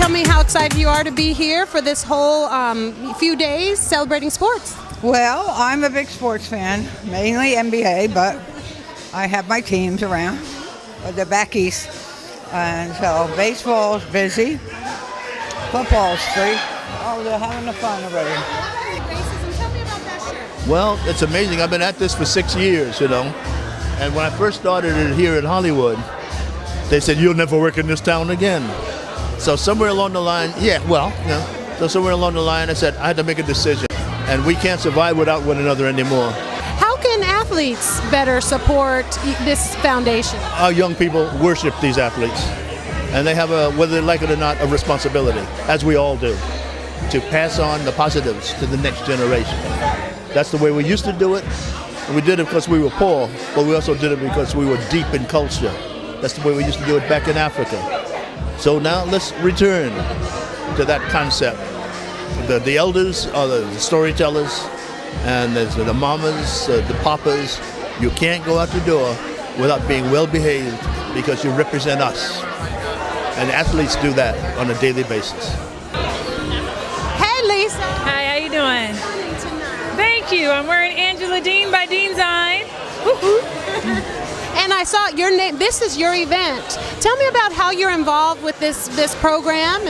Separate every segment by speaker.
Speaker 1: tell me how excited you are to be here for this whole few days celebrating sports.
Speaker 2: Well, I'm a big sports fan, mainly NBA, but I have my teams around. They're back east. And so baseball's busy, football's free. Oh, they're having the fun already.
Speaker 1: Tell me about that shirt.
Speaker 3: Well, it's amazing. I've been at this for 6 years, And when I first started it here in Hollywood, they said, you'll never work in this town again. So somewhere along the line, so somewhere along the line, I said, I had to make a decision. And we can't survive without one another anymore.
Speaker 1: How can athletes better support this foundation?
Speaker 3: Our young people worship these athletes. And they have, whether they like it or not, a responsibility, as we all do, to pass on the positives to the next generation. That's the way we used to do it. And we did it because we were poor, but we also did it because we were deep in culture. That's the way we used to do it back in Africa. So now let's return to that concept. The elders are the storytellers, and there's the mamas, the papas. You can't go out the door without being well behaved because you represent us. And athletes do that on a daily basis.
Speaker 1: Hey, Lisa.
Speaker 4: Hi, how you doing? Thank you. I'm wearing Angela Dean by Dean Zine.
Speaker 1: And I saw your name. This is your event. Tell me about how you're involved with this program.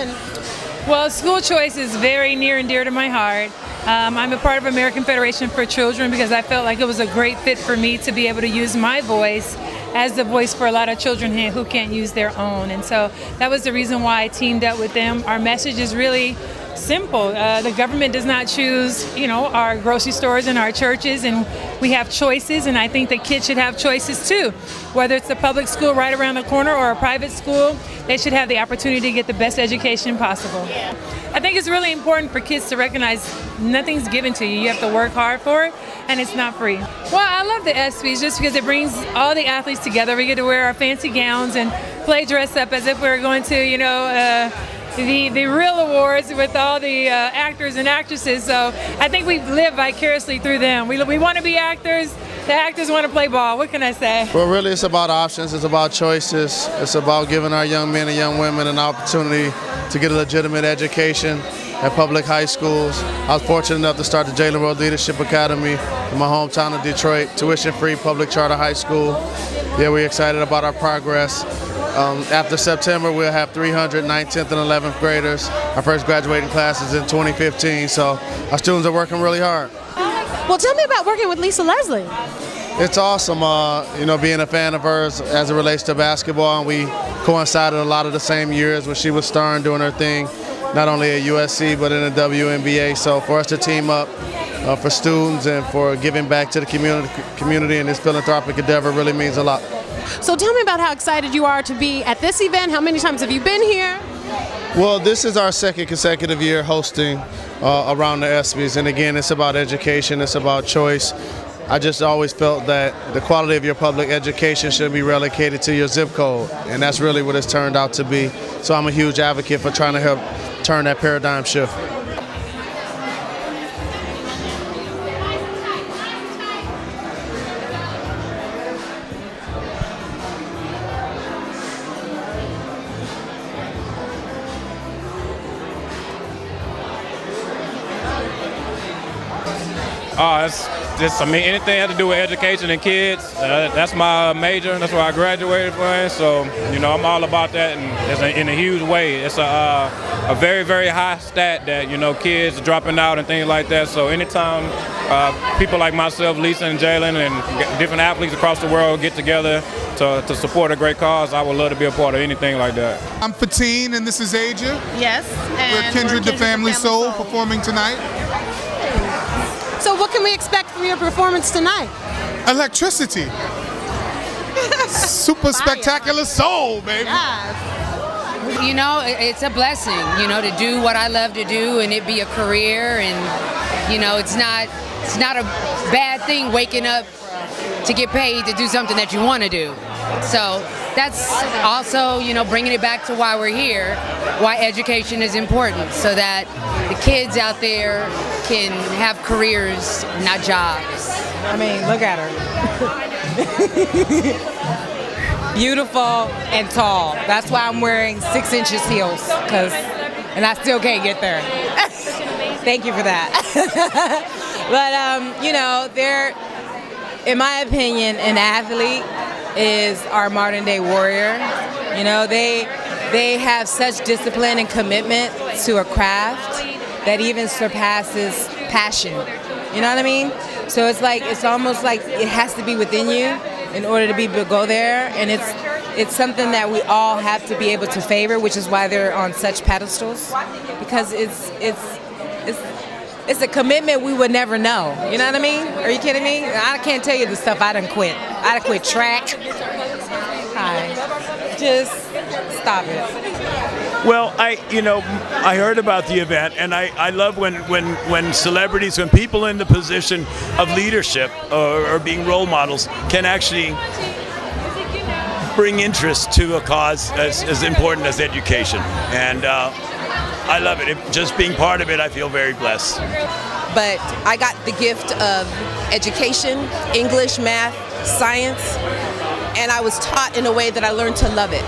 Speaker 4: Well, school choice is very near and dear to my heart. I'm a part of American Federation for Children because I felt like it was a great fit for me to be able to use my voice as the voice for a lot of children who can't use their own. And so that was the reason why I teamed up with them. Our message is really simple. The government does not choose, our grocery stores and our churches, and we have choices, and I think that kids should have choices too. Whether it's a public school right around the corner or a private school, they should have the opportunity to get the best education possible. I think it's really important for kids to recognize nothing's given to you. You have to work hard for it, and it's not free. Well, I love the ESPYs just because it brings all the athletes together. We get to wear our fancy gowns and play dress up as if we were going to, the real awards with all the actors and actresses. So I think we live vicariously through them. We want to be actors. The actors want to play ball. What can I say?
Speaker 5: Well, really, it's about options. It's about choices. It's about giving our young men and young women an opportunity to get a legitimate education at public high schools. I was fortunate enough to start the Jalen Road Leadership Academy in my hometown of Detroit, tuition-free public charter high school. Yeah, we're excited about our progress. After September, we'll have 300 9th, 10th, and 11th graders. Our first graduating class is in 2015, so our students are working really hard.
Speaker 1: Well, tell me about working with Lisa Leslie.
Speaker 5: It's awesome, being a fan of hers as it relates to basketball, and we coincided a lot of the same years when she was starring doing her thing, not only at USC but in the WNBA. So for us to team up for students and for giving back to the community in this philanthropic endeavor really means a lot.
Speaker 1: So tell me about how excited you are to be at this event. How many times have you been here?
Speaker 5: Well, this is our second consecutive year hosting around the ESPYs, and again, it's about education, it's about choice. I just always felt that the quality of your public education should be relegated to your zip code, and that's really what it's turned out to be. So I'm a huge advocate for trying to help turn that paradigm shift.
Speaker 6: Anything that has to do with education and kids, that's my major, that's what I graduated from. So, I'm all about that, and it's in a huge way. It's a very, very high stat that, kids are dropping out and things like that. So anytime people like myself, Lisa and Jalen, and different athletes across the world get together to support a great cause, I would love to be a part of anything like that.
Speaker 7: I'm Fatine, and this is Aja.
Speaker 1: Yes.
Speaker 7: We're Kindred the Family Soul performing tonight.
Speaker 1: So what can we expect from your performance tonight?
Speaker 7: Electricity. Super spectacular soul, baby.
Speaker 1: Yes.
Speaker 8: It's a blessing, to do what I love to do and it be a career, and it's not a bad thing waking up to get paid to do something that you want to do. So that's also, bringing it back to why we're here, why education is important, so that the kids out there can have careers, not jobs.
Speaker 9: I mean, look at her. Beautiful and tall. That's why I'm wearing 6 inches heels, because
Speaker 8: and I still can't get there. Thank you for that. But, you know, in my opinion, an athlete is our modern day warrior. You know, they have such discipline and commitment to a craft that even surpasses passion. You know what I mean? So it's almost like it has to be within you in order to be able to go there, and it's something that we all have to be able to favor, which is why they're on such pedestals, because it's a commitment we would never know. You know what I mean? Are you kidding me? I can't tell you the stuff I done quit. I done quit track. Hi. Just stop it.
Speaker 9: Well, I heard about the event, and I love when celebrities, when people in the position of leadership or being role models can actually bring interest to a cause as important as education. And I love it. Just being part of it, I feel very blessed.
Speaker 10: But I got the gift of education, English, math, science, and I was taught in a way that I learned to love it.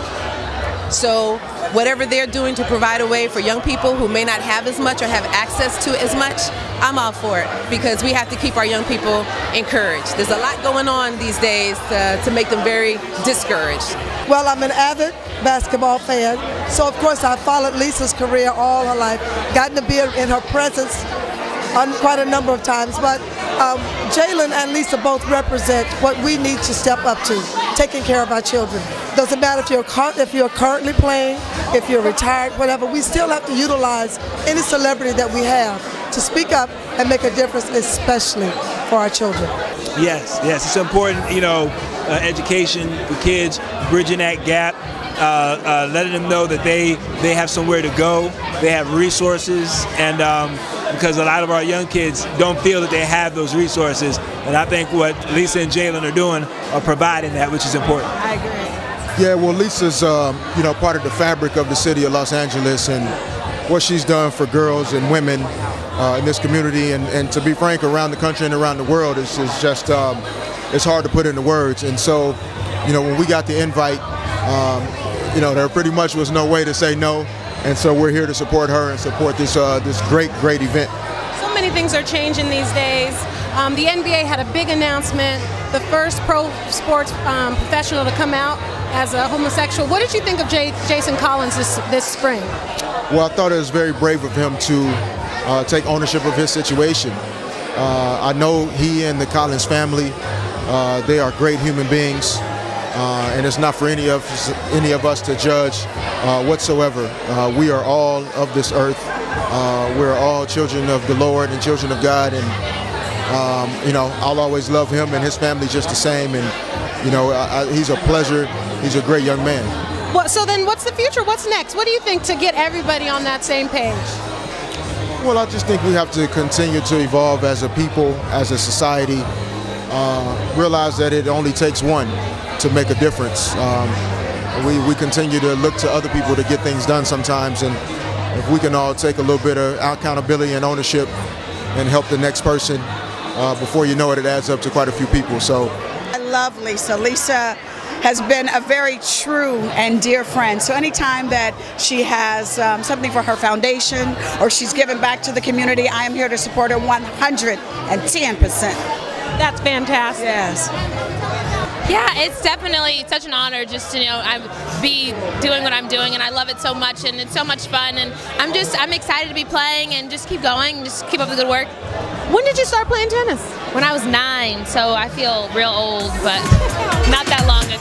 Speaker 10: So whatever they're doing to provide a way for young people who may not have as much or have access to as much, I'm all for it, because we have to keep our young people encouraged. There's a lot going on these days to make them very discouraged.
Speaker 11: Well, I'm an avid basketball fan, so of course I followed Lisa's career all her life, gotten to be in her presence quite a number of times, but Jalen and Lisa both represent what we need to step up to, taking care of our children. Doesn't matter if you're currently playing, if you're retired, whatever, we still have to utilize any celebrity that we have to speak up and make a difference, especially for our children.
Speaker 12: Yes, it's important, education for kids, bridging that gap, letting them know that they have somewhere to go, they have resources, and because a lot of our young kids don't feel that they have those resources, and I think what Lisa and Jalen are doing are providing that, which is important.
Speaker 10: I agree.
Speaker 13: Yeah, well, Lisa's part of the fabric of the city of Los Angeles, and what she's done for girls and women in this community, and to be frank, around the country and around the world is just it's hard to put into words. And so, when we got the invite, there pretty much was no way to say no, and so we're here to support her and support this great event.
Speaker 1: So many things are changing these days. The NBA had a big announcement, the first pro sports professional to come out as a homosexual. What did you think of Jason Collins this spring?
Speaker 13: Well, I thought it was very brave of him to take ownership of his situation. I know he and the Collins family, they are great human beings, and it's not for any of us to judge whatsoever. We are all of this earth. We're all children of the Lord and children of God, and I'll always love him and his family just the same. And he's a pleasure. He's a great young man.
Speaker 1: Well, so then what's the future? What's next? What do you think to get everybody on that same page?
Speaker 13: Well, I just think we have to continue to evolve as a people, as a society, realize that it only takes one to make a difference. We continue to look to other people to get things done sometimes, and if we can all take a little bit of accountability and ownership and help the next person, before you know it, it adds up to quite a few people. So
Speaker 14: I love Lisa. Lisa has been a very true and dear friend. So anytime that she has something for her foundation or she's given back to the community, I am here to support her 110%.
Speaker 1: That's fantastic.
Speaker 14: Yes.
Speaker 15: Yeah, it's definitely such an honor just to be doing what I'm doing, and I love it so much, and it's so much fun, and I'm excited to be playing and just keep going, just keep up the good work.
Speaker 1: When did you start playing tennis?
Speaker 15: When I was 9, so I feel real old, but not that long ago.